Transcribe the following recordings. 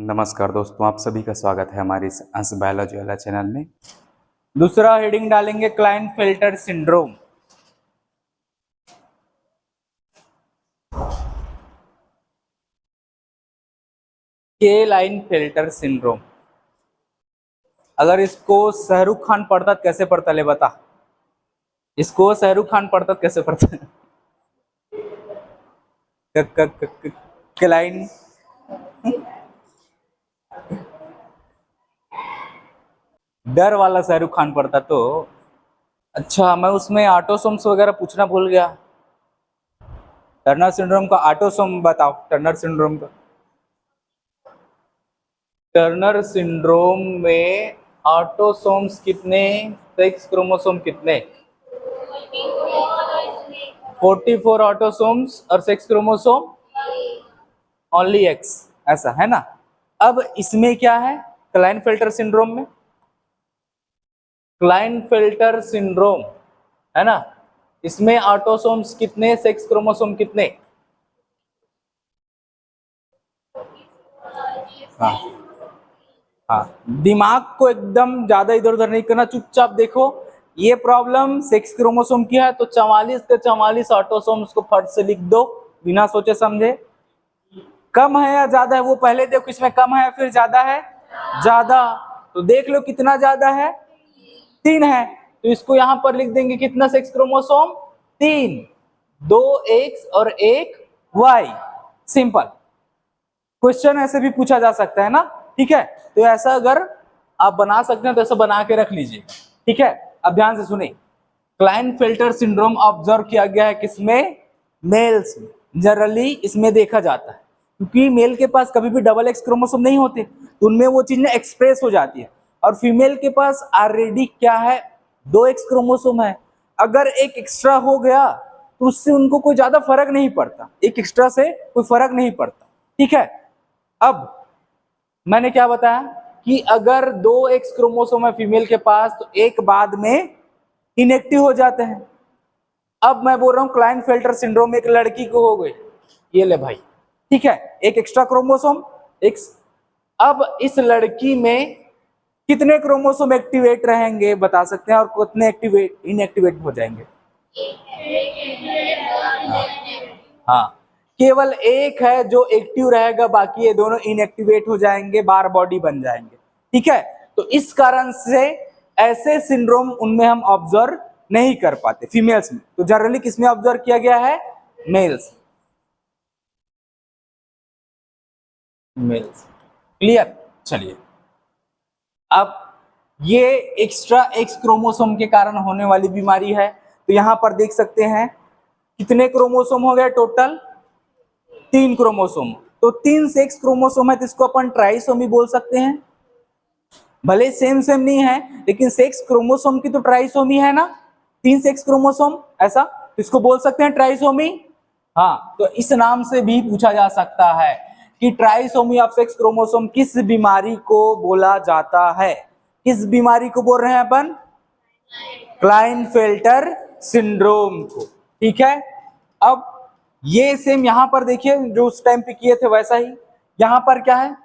नमस्कार दोस्तों, आप सभी का स्वागत है हमारे इस अंश बायोलॉजी वाला चैनल में। दूसरा हेडिंग डालेंगे क्लाइनफेल्टर सिंड्रोम। क्लाइनफेल्टर सिंड्रोम, अगर इसको शाहरुख खान पढ़ता तो कैसे पढ़ता ले बता। इसको शाहरुख खान पढ़ता तो कैसे पढ़ता? क्लाइन डर वाला शाहरुख खान पढ़ता तो अच्छा। मैं उसमें ऑटोसोम्स वगैरह पूछना भूल गया। टर्नर सिंड्रोम का ऑटोसोम बताओ। टर्नर सिंड्रोम का टर्नर सिंड्रोम में ऑटोसोम्स कितने, सेक्स क्रोमोसोम कितने? 44 ऑटोसोम्स और सेक्स क्रोमोसोम ओनली एक्स, ऐसा है ना। अब इसमें क्या है क्लाइनफेल्टर सिंड्रोम में? क्लाइनफेल्टर सिंड्रोम है ना, इसमें ऑटोसोम्स कितने, सेक्स क्रोमोसोम कितने? हाँ हाँ, दिमाग को एकदम ज्यादा इधर उधर नहीं करना, चुपचाप देखो। ये प्रॉब्लम सेक्स क्रोमोसोम की है तो 44 के 44 ऑटोसोम्स को फट से लिख दो बिना सोचे समझे। कम है या ज्यादा है वो पहले देखो, इसमें कम है फिर ज्यादा है, ज्यादा। तो देख लो कितना ज्यादा है, 3 है। तो इसको यहां पर लिख देंगे कितना सेक्स क्रोमोसोम, 3, 2 एक्स और 1 वाई। सिंपल क्वेश्चन ऐसे भी पूछा जा सकता है ना, ठीक है। तो ऐसा अगर आप बना सकते हैं तो ऐसा बना के रख लीजिए, ठीक है। अब ध्यान से सुनिए, क्लाइनफेल्टर सिंड्रोम ऑब्जर्व किया गया है किसमें? मेल्स में। जनरली इसमें देखा जाता है क्योंकि मेल के पास कभी भी डबल एक्स क्रोमोसोम नहीं होते, तो उनमें वो चीज एक्सप्रेस हो जाती है। और फीमेल के पास ऑलरेडी क्या है, 2 एक्स क्रोमोसोम है। अगर एक एक्स्ट्रा हो गया तो उससे उनको कोई ज्यादा फर्क नहीं पड़ता, एक एक्स्ट्रा से कोई फर्क नहीं पड़ता, ठीक है। अब मैंने क्या बताया कि अगर 2 एक्स क्रोमोसोम है फीमेल के पास तो एक बाद में इनएक्टिव हो जाते हैं। अब मैं बोल रहा हूं क्लाइनफेल्टर सिंड्रोम एक लड़की को हो गई, ये ले भाई, ठीक है, एक एक्स्ट्रा क्रोमोसोम एक्स। अब इस लड़की में कितने क्रोमोसोम एक्टिवेट रहेंगे बता सकते हैं, और कितने एक्टिवेट इनएक्टिवेट हो जाएंगे? हाँ, केवल एक है जो एक्टिव रहेगा, बाकी ये दोनों इनएक्टिवेट हो जाएंगे, बार बॉडी बन जाएंगे, ठीक है। तो इस कारण से ऐसे सिंड्रोम उनमें हम ऑब्जर्व नहीं कर पाते फीमेल्स में। तो जनरली किसमें ऑब्जर्व किया गया है? मेल्स। Males, clear. चलिए, अब ये एक्स्ट्रा एक्स क्रोमोसोम के कारण होने वाली बीमारी है। तो यहां पर देख सकते हैं कितने क्रोमोसोम हो गए टोटल, 3 क्रोमोसोम। तो 3 सेक्स क्रोमोसोम है तो इसको अपन ट्राइसोमी बोल सकते हैं। भले सेम सेम नहीं है लेकिन सेक्स क्रोमोसोम की तो ट्राइसोमी है ना, 3 सेक्स क्रोमोसोम, ऐसा तो इसको बोल सकते हैं ट्राइसोमी। हाँ, तो इस नाम से भी पूछा जा सकता है कि ट्राइसोमी ऑफ सेक्स क्रोमोसोम किस बीमारी को बोला जाता है? किस बीमारी को बोल रहे हैं अपन? क्लाइनफेल्टर सिंड्रोम को, ठीक है। अब ये सेम यहां पर देखिए जो उस टाइम पे किए थे वैसा ही यहां पर क्या है,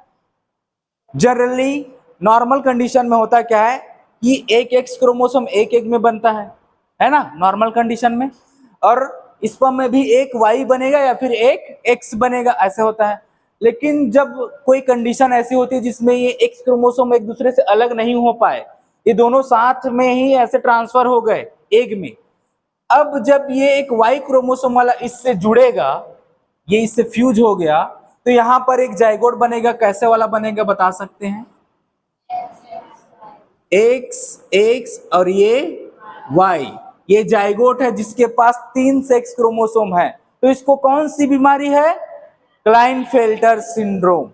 जनरली नॉर्मल कंडीशन में होता क्या है कि एक एक्स क्रोमोसोम एक में बनता है ना, नॉर्मल कंडीशन में। और स्पर्म में भी एक वाई बनेगा या फिर एक एक्स बनेगा, ऐसे होता है। लेकिन जब कोई कंडीशन ऐसी होती है जिसमें ये एक्स क्रोमोसोम एक दूसरे से अलग नहीं हो पाए, ये दोनों साथ में ही ऐसे ट्रांसफर हो गए एग में। अब जब ये एक वाई क्रोमोसोम वाला इससे जुड़ेगा, ये इससे फ्यूज हो गया, तो यहां पर एक जाइगोट बनेगा। कैसे वाला बनेगा बता सकते हैं? एक्स एक्स और ये वाई, ये जाइगोट है जिसके पास 3 सेक्स क्रोमोसोम है। तो इसको कौन सी बीमारी है? Klinefelter syndrome.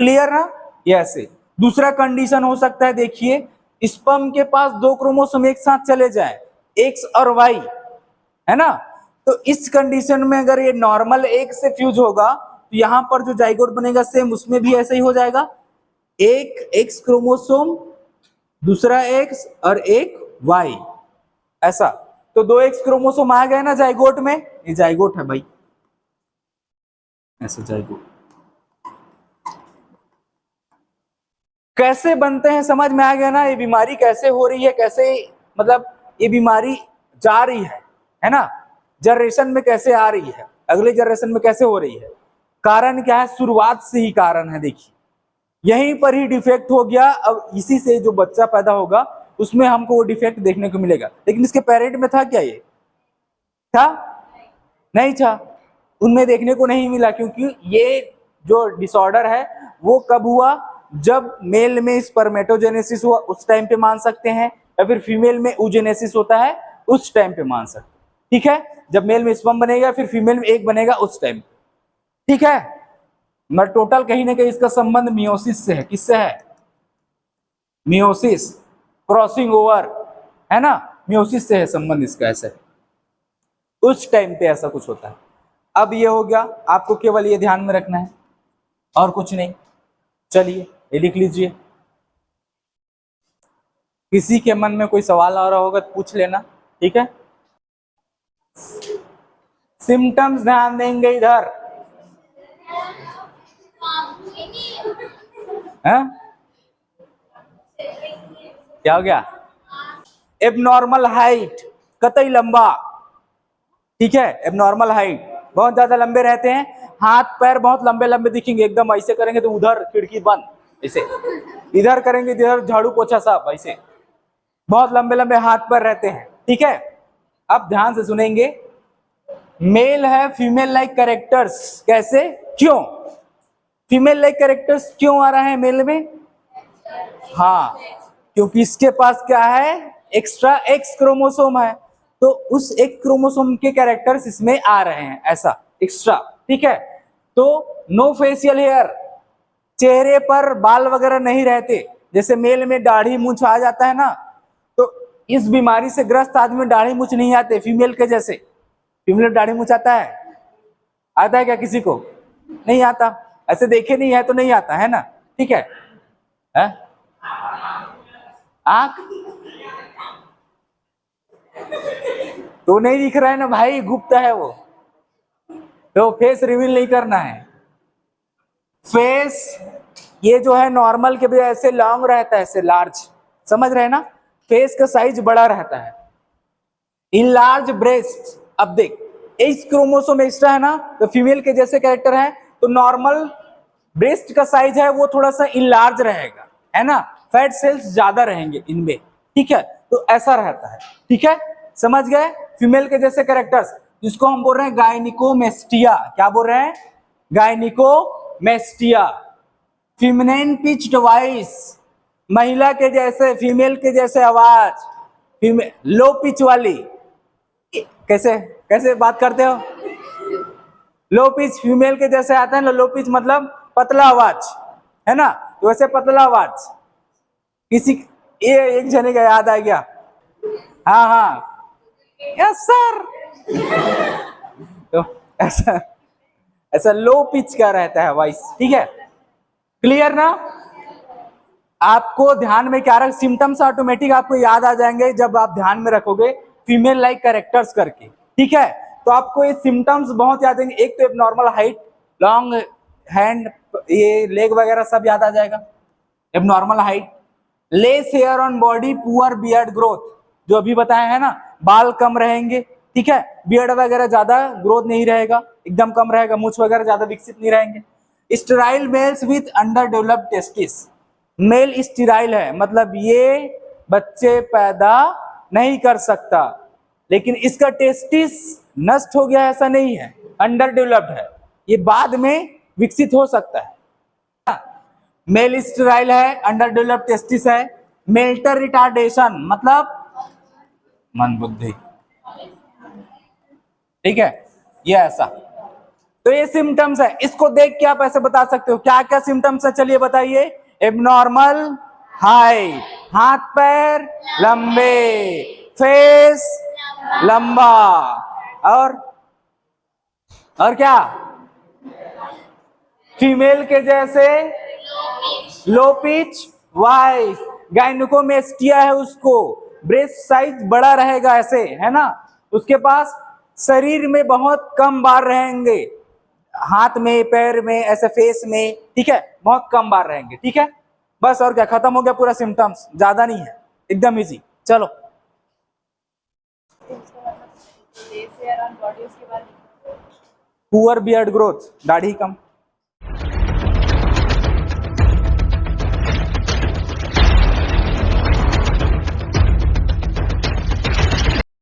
क्लियर ना? यस। दूसरा कंडीशन हो सकता है, देखिए स्पर्म के पास 2 क्रोमोसोम एक साथ चले जाए, एक्स और वाई, है ना। तो इस कंडीशन में अगर ये नॉर्मल एक से फ्यूज होगा तो यहां पर जो जाइगोट बनेगा सेम उसमें भी ऐसे ही हो जाएगा, एक एक्स क्रोमोसोम, दूसरा एक्स और एक वाई, ऐसा। तो 2 एक्स क्रोमोसोम आ गए ना जाइगोट में, ये जाइगोट है भाई, ऐसा जाइगोट। कैसे बनते हैं समझ में आ गया ना, ये बीमारी कैसे हो रही है, कैसे मतलब ये बीमारी जा रही है ना, जनरेशन में कैसे आ रही है, अगले जनरेशन में कैसे हो रही है, कारण क्या है, शुरुआत से ही कारण है। देखिए यहीं पर ही डिफेक्ट हो गया, अब इसी से जो बच्चा पैदा होगा उसमें हमको वो डिफेक्ट देखने को मिलेगा। लेकिन इसके पेरेंट में था क्या, ये था नहीं था, उनमें देखने को नहीं मिला, क्योंकि ये जो डिसऑर्डर है वो कब हुआ, जब मेल में स्पर्मेटोजेनेसिस हुआ उस टाइम पे मान सकते हैं, या फिर फीमेल में oogenesis होता है उस टाइम पे मान सकते हैं। ठीक है, जब मेल में स्पर्म बनेगा फिर फीमेल में एग बनेगा उस टाइम। ठीक है, मगर टोटल कहीं ना कहीं इसका संबंध मियोसिस से है। किससे है, मियोसिस, क्रॉसिंग ओवर, है ना, मियोसिस से है संबंध इसका, ऐसे उस टाइम पे ऐसा कुछ होता है। अब ये हो गया, आपको केवल ये ध्यान में रखना है और कुछ नहीं। चलिए ये लिख लीजिए, किसी के मन में कोई सवाल आ रहा होगा तो पूछ लेना। ठीक है, सिम्टम्स ध्यान देंगे इधर, है क्या हो गया, एबनॉर्मल हाइट, कतई लंबा। ठीक है, एबनॉर्मल हाइट, बहुत ज्यादा लंबे रहते हैं, हाथ पैर बहुत लंबे लंबे दिखेंगे, एकदम ऐसे करेंगे तो उधर खिड़की बंद, ऐसे इधर करेंगे इधर झाड़ू पोछा साफ, ऐसे बहुत लंबे लंबे हाथ पैर रहते हैं। ठीक है, अब ध्यान से सुनेंगे, मेल है फीमेल लाइक कैरेक्टर्स, कैसे, क्यों फीमेल लाइक कैरेक्टर्स क्यों आ रहे हैं मेल में, हाँ क्योंकि इसके पास क्या है, एक्स्ट्रा एक्स क्रोमोसोम है, तो उस एक क्रोमोसोम के कैरेक्टर्स इसमें आ रहे हैं, ऐसा एक्स्ट्रा। ठीक है, तो नो फेशियल हेयर, चेहरे पर बाल वगैरह नहीं रहते, जैसे मेल में दाढ़ी मूंछ आ जाता है ना, तो इस बीमारी से ग्रस्त आदमी में दाढ़ी मूंछ नहीं आते फीमेल के जैसे। फीमेल दाढ़ी मूंछ आता है क्या किसी को, नहीं आता, ऐसे देखे नहीं है तो नहीं आता है ना। ठीक है, आंख तो नहीं दिख रहा है ना भाई, गुप्त है वो, तो फेस रिवील नहीं करना है। फेस ये जो है नॉर्मल के भी ऐसे लॉन्ग रहता है, ऐसे लार्ज, समझ रहे हैं ना, फेस का साइज बड़ा रहता है। इन लार्ज ब्रेस्ट, अब देख इस क्रोमोसोम एक्स्ट्रा है ना, तो फीमेल के जैसे कैरेक्टर है, तो नॉर्मल ब्रेस्ट का साइज है वो थोड़ा सा इनलार्ज रहेगा, है ना, फैट सेल्स ज्यादा रहेंगे इनमें। ठीक है, तो ऐसा रहता है। ठीक है, समझ गए, फीमेल के जैसे कैरेक्टर्स, जिसको हम बोल रहे हैं गायनिकोमेस्टिया, क्या बोल रहे हैं, गायनिकोमेस्टिया। फीमेन पिच्ड वॉइस, महिला के जैसे, फीमेल के जैसे आवाज, फीमेल लो पिच वाली, कैसे कैसे बात करते हो, लो पिच फीमेल के जैसे आता है ना, लो पिच मतलब पतला आवाज, है ना, तो वैसे पतला आवाज किसी, ये एक जने का याद आ गया, हाँ हाँ यस सर, तो ऐसा ऐसा लो पिच का रहता है वॉइस। ठीक है, क्लियर ना, आपको ध्यान में क्या रख, सिम्टम्स ऑटोमेटिक आपको याद आ जाएंगे जब आप ध्यान में रखोगे फीमेल लाइक कैरेक्टर्स करके। ठीक है, तो आपको ये सिम्टम्स बहुत याद आएंगे, एक तो एबनॉर्मल हाइट, लॉन्ग हैंड, ये लेग वगैरह सब याद आ जाएगा। Abnormal height, less hair on body, poor beard growth, जो अभी बताया है ना, बाल कम रहेंगे। ठीक है, बियर्ड वगैरह ज्यादा ग्रोथ नहीं रहेगा, एकदम कम रहेगा, मूछ वगैरह ज्यादा विकसित नहीं रहेंगे। Sterile males with underdeveloped testis, male sterile है, मतलब ये बच्चे पैदा नहीं कर सकता, लेकिन इसका टेस्टिस नष्ट हो गया ऐसा नहीं है, अंडर डेवलप्ड है, ये बाद में विकसित हो सकता है। मेल स्टेराइल है, अंडर डेवलप्ड टेस्टिस है। मेल्टर रिटार्डेशन मतलब मन बुद्धि। ठीक है, ये ऐसा, तो ये सिम्टम्स है, इसको देख के आप ऐसे बता सकते हो क्या क्या सिम्टम्स है, चलिए बताइए। एबनॉर्मल हाइट, हाथ पैर लंबे, फेस लंबा, और क्या, फीमेल के जैसे लो पिच वॉइस, गायनिकोमेस्टिया है उसको, ब्रेस्ट साइज बड़ा रहेगा ऐसे, है ना, उसके पास शरीर में बहुत कम बार रहेंगे, हाथ में पैर में ऐसे फेस में। ठीक है, बहुत कम बार रहेंगे। ठीक है, बस और क्या, खत्म हो गया पूरा सिम्टम्स, ज्यादा नहीं है, एकदम इजी। चलो पुअर बियर्ड ग्रोथ, दाढ़ी कम।